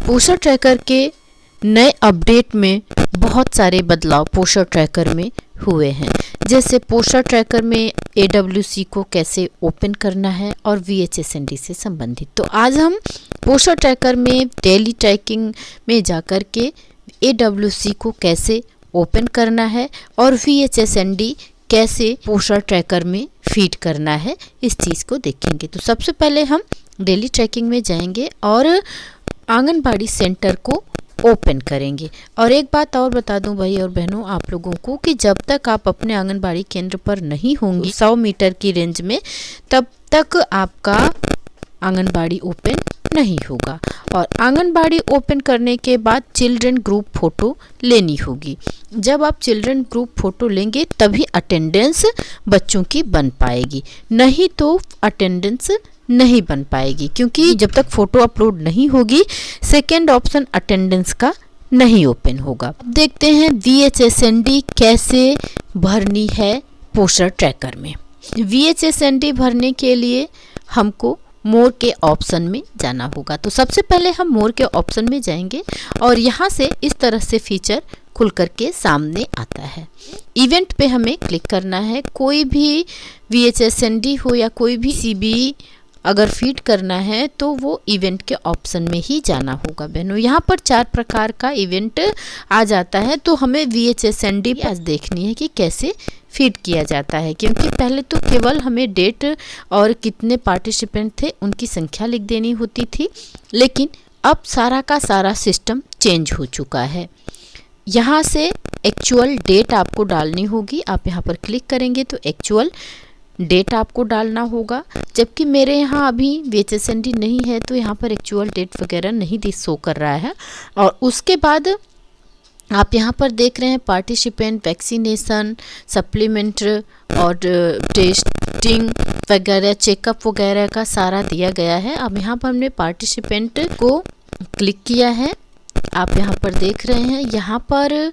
पोषण ट्रैकर के नए अपडेट में बहुत सारे बदलाव पोषण ट्रैकर में हुए हैं। जैसे पोषण ट्रैकर में AWC को कैसे ओपन करना है और VHSND से संबंधित। तो आज हम पोषण ट्रैकर में डेली ट्रैकिंग में जाकर के AWC को कैसे ओपन करना है और VHSND कैसे पोषण ट्रैकर में फीड करना है, इस चीज़ को देखेंगे। तो सबसे पहले हम डेली ट्रैकिंग में जाएंगे और आंगनबाड़ी सेंटर को ओपन करेंगे। और एक बात और बता दूं भाई और बहनों आप लोगों को कि जब तक आप अपने आंगनबाड़ी केंद्र पर नहीं होंगी 100 मीटर की रेंज में, तब तक आपका आंगनबाड़ी ओपन नहीं होगा। और आंगनबाड़ी ओपन करने के बाद चिल्ड्रन ग्रुप फोटो लेनी होगी। जब आप चिल्ड्रन ग्रुप फोटो लेंगे तभी अटेंडेंस बच्चों की बन पाएगी, नहीं तो अटेंडेंस नहीं बन पाएगी, क्योंकि जब तक फोटो अपलोड नहीं होगी सेकेंड ऑप्शन अटेंडेंस का नहीं ओपन होगा। देखते हैं VHSND कैसे भरनी है पोषण ट्रैकर में। VHSND भरने के लिए हमको मोर के ऑप्शन में जाना होगा। तो सबसे पहले हम मोर के ऑप्शन में जाएंगे और यहाँ से इस तरह से फीचर खुल करके सामने आता है। इवेंट पे हमें क्लिक करना है। कोई भी VHSND हो या कोई भी CBE अगर फीड करना है तो वो इवेंट के ऑप्शन में ही जाना होगा बहनों। यहाँ पर 4 प्रकार का इवेंट आ जाता है, तो हमें VHSND आज देखनी है कि कैसे फीड किया जाता है, क्योंकि पहले तो केवल हमें डेट और कितने पार्टिसिपेंट थे उनकी संख्या लिख देनी होती थी, लेकिन अब सारा का सारा सिस्टम चेंज हो चुका है। यहाँ से एक्चुअल डेट आपको डालनी होगी। आप यहाँ पर क्लिक करेंगे तो एक्चुअल डेट आपको डालना होगा, जबकि मेरे यहाँ अभी VHSND नहीं है तो यहाँ पर एक्चुअल डेट वगैरह नहीं शो कर रहा है। और उसके बाद आप यहाँ पर देख रहे हैं पार्टिसिपेंट, वैक्सीनेशन, सप्लीमेंट और टेस्टिंग वगैरह, चेकअप वगैरह का सारा दिया गया है। अब यहाँ पर हमने पार्टिसिपेंट को क्लिक किया है। आप यहाँ पर देख रहे हैं, यहाँ पर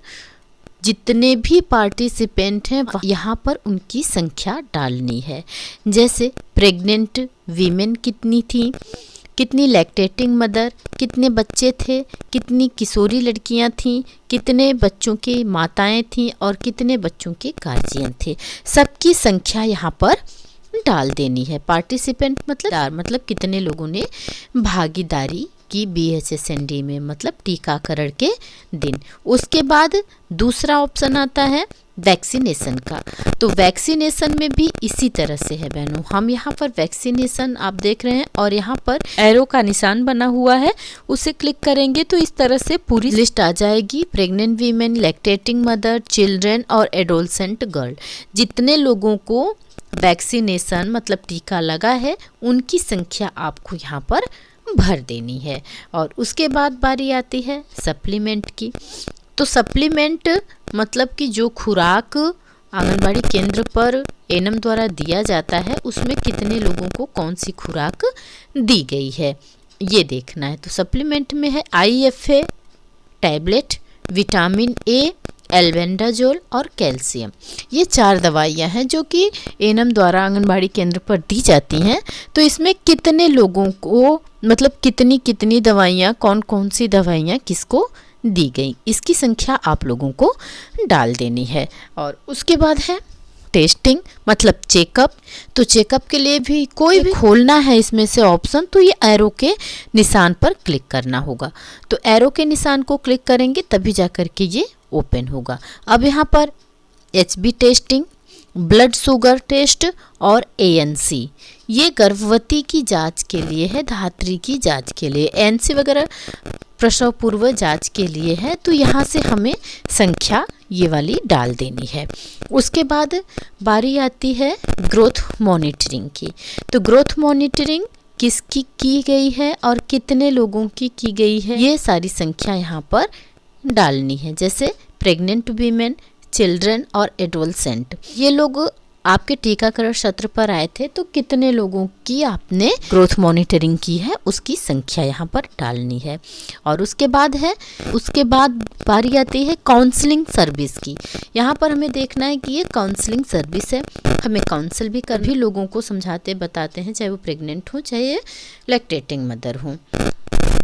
जितने भी पार्टिसिपेंट हैं यहाँ पर उनकी संख्या डालनी है। जैसे प्रेग्नेंट वीमेन कितनी थी, कितनी लैक्टेटिंग मदर, कितने बच्चे थे, कितनी किशोरी लड़कियां थीं, कितने बच्चों की माताएं थीं और कितने बच्चों के गार्जियन थे, सबकी संख्या यहाँ पर डाल देनी है। पार्टिसिपेंट मतलब कितने लोगों ने भागीदारी की VHSND में, मतलब टीकाकरण के दिन। उसके बाद दूसरा ऑप्शन आता है वैक्सीनेशन का। तो वैक्सीनेशन में भी इसी तरह से है बहनों। हम यहाँ पर वैक्सीनेशन आप देख रहे हैं और यहाँ पर एरो का निशान बना हुआ है, उसे क्लिक करेंगे तो इस तरह से पूरी लिस्ट आ जाएगी। Pregnant women, lactating mother, children और एडोलसेंट गर्ल, जितने लोगों को वैक्सीनेशन मतलब टीका लगा है उनकी संख्या आपको यहाँ पर भर देनी है। और उसके बाद बारी आती है सप्लीमेंट की। तो सप्लीमेंट मतलब कि जो खुराक आंगनबाड़ी केंद्र पर ANM द्वारा दिया जाता है उसमें कितने लोगों को कौन सी खुराक दी गई है ये देखना है। तो सप्लीमेंट में है IFA tablet, vitamin A, albendazole और कैल्शियम। ये 4 दवाइयाँ हैं जो कि ANM द्वारा आंगनबाड़ी केंद्र पर दी जाती हैं। तो इसमें कितने लोगों को मतलब कितनी कितनी दवाइयाँ, कौन कौन सी दवाइयाँ किसको दी गई, इसकी संख्या आप लोगों को डाल देनी है। और उसके बाद है टेस्टिंग मतलब चेकअप। तो चेकअप के लिए भी कोई भी खोलना है इसमें से ऑप्शन, तो ये एरो के निशान पर क्लिक करना होगा। तो एरो के निशान को क्लिक करेंगे तभी जा कर के ये ओपन होगा। अब यहाँ पर HB testing, blood sugar test और ANC, ये गर्भवती की जांच के लिए है, धात्री की जांच के लिए, ANC वगैरह प्रसव पूर्व जांच के लिए है। तो यहाँ से हमें संख्या ये वाली डाल देनी है। उसके बाद बारी आती है ग्रोथ मॉनिटरिंग की। तो ग्रोथ मॉनिटरिंग किसकी की गई है और कितने लोगों की गई है, ये सारी संख्या यहाँ पर डालनी है। जैसे प्रेग्नेंट वीमेन, चिल्ड्रन और एडोलसेंट, ये लोग आपके टीकाकरण सत्र पर आए थे, तो कितने लोगों की आपने ग्रोथ मॉनिटरिंग की है उसकी संख्या यहाँ पर डालनी है। और उसके बाद बारी आती है काउंसलिंग सर्विस की। यहाँ पर हमें देखना है कि ये काउंसलिंग सर्विस है, हमें काउंसिल भी कर भी लोगों को समझाते बताते हैं, चाहे वो प्रेग्नेंट हो चाहे लैक्टेटिंग मदर हो।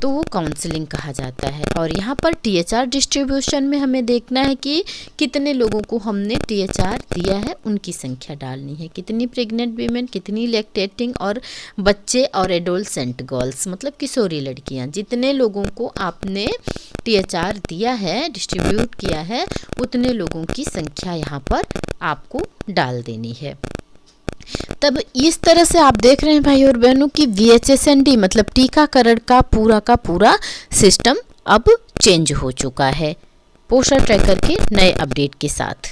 तो वो काउंसलिंग कहा जाता है। और यहाँ पर THR डिस्ट्रीब्यूशन में हमें देखना है कि कितने लोगों को हमने THR दिया है, उनकी संख्या डालनी है, कितनी प्रेग्नेंट वीमेन, कितनी लैक्टेटिंग और बच्चे और एडोलसेंट गर्ल्स मतलब किशोरी लड़कियाँ, जितने लोगों को आपने THR दिया है, डिस्ट्रीब्यूट किया है, उतने लोगों की संख्या यहाँ पर आपको डाल देनी है। तब इस तरह से आप देख रहे हैं भाई और बहनों कि VHSND मतलब टीकाकरण का पूरा सिस्टम अब चेंज हो चुका है पोषण ट्रैकर के नए अपडेट के साथ।